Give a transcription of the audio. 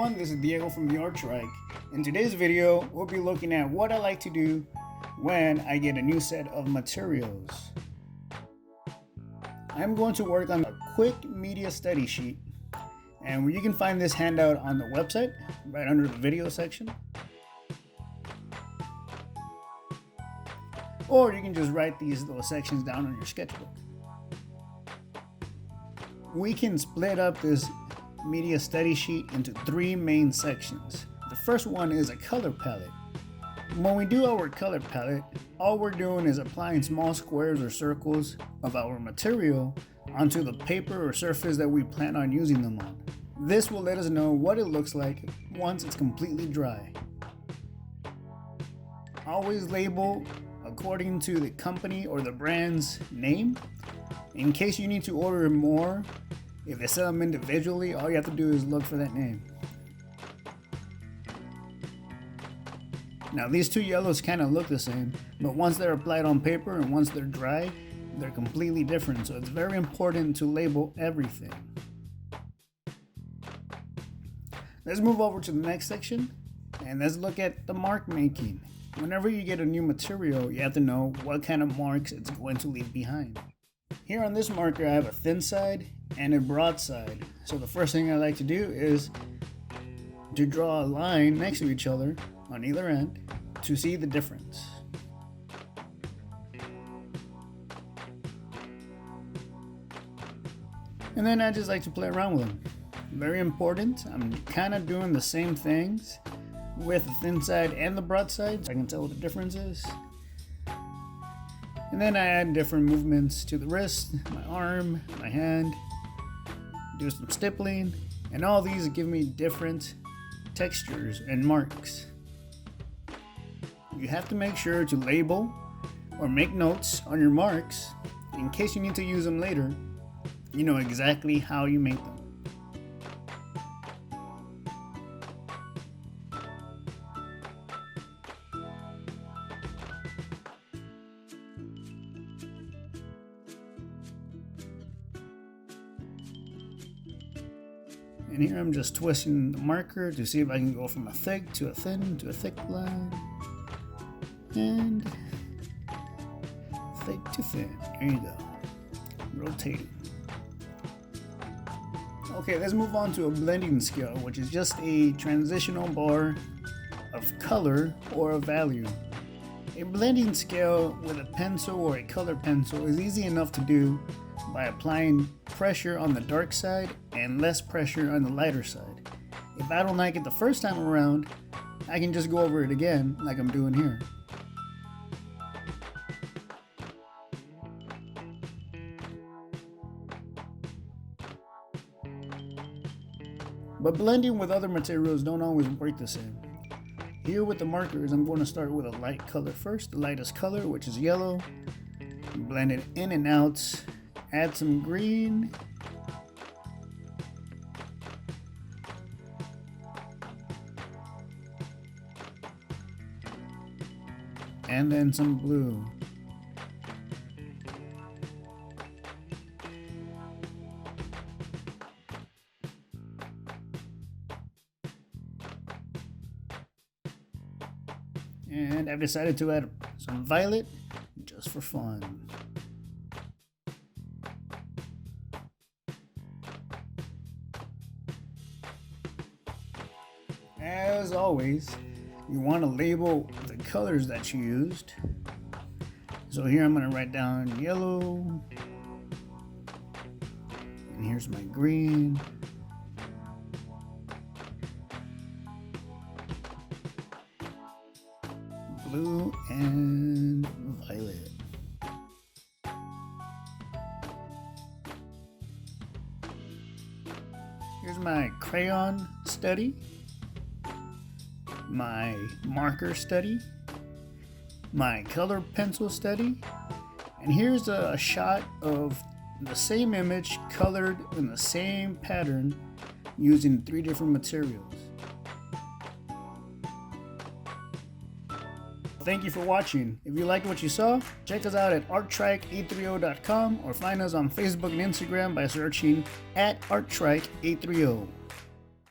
everyone, this is Diego from the Art Trike. In today's video, we'll be looking at what I like to do when I get a new set of materials. I'm going to work on a quick media study sheet, and you can find this handout on the website right under the video section. Or you can just write these little sections down on your sketchbook. We can split up this media study sheet into three main sections. The first one is a color palette. When we do our color palette, all we're doing is applying small squares or circles of our material onto the paper or surface that we plan on using them on. This will let us know what it looks like once it's completely dry. Always label according to the company or the brand's name. In case you need to order more, if they sell them individually, all you have to do is look for that name. Now these two yellows kind of look the same, but once they're applied on paper and once they're dry, they're completely different. So it's very important to label everything. Let's move over to the next section and let's look at the mark making. Whenever you get a new material, you have to know what kind of marks it's going to leave behind. Here on this marker, I have a thin side and a broad side. So the first thing I like to do is to draw a line next to each other on either end to see the difference. And then I just like to play around with them. Very important, I'm kind of doing the same things with the thin side and the broad side, so I can tell what the difference is. And then I add different movements to the wrist, my arm, my hand, do some stippling, and all these give me different textures and marks. You have to make sure to label or make notes on your marks in case you need to use them later. You know exactly how you make them. And here I'm just twisting the marker to see if I can go from a thick to a thin to a thick line. And thick to thin. There you go. Rotating. Okay, let's move on to a blending scale, which is just a transitional bar of color or a value. A blending scale with a pencil or a color pencil is easy enough to do by applying pressure on the dark side and less pressure on the lighter side. If I don't like it the first time around, I can just go over it again like I'm doing here. But blending with other materials don't always work the same. Here with the markers, I'm going to start with a light color first, the lightest color, which is yellow. Blend it in and out. Add some green. And then some blue. And I've decided to add some violet just for fun. As always, you want to label the colors that you used. So here I'm going to write down yellow, and here's my green, blue, and violet. Here's my crayon study, my marker study, my color pencil study, and here's a shot of the same image colored in the same pattern using three different materials. Thank you for watching. If you liked what you saw, check us out at arttrike830.com or find us on Facebook and Instagram by searching at Art Trike 830.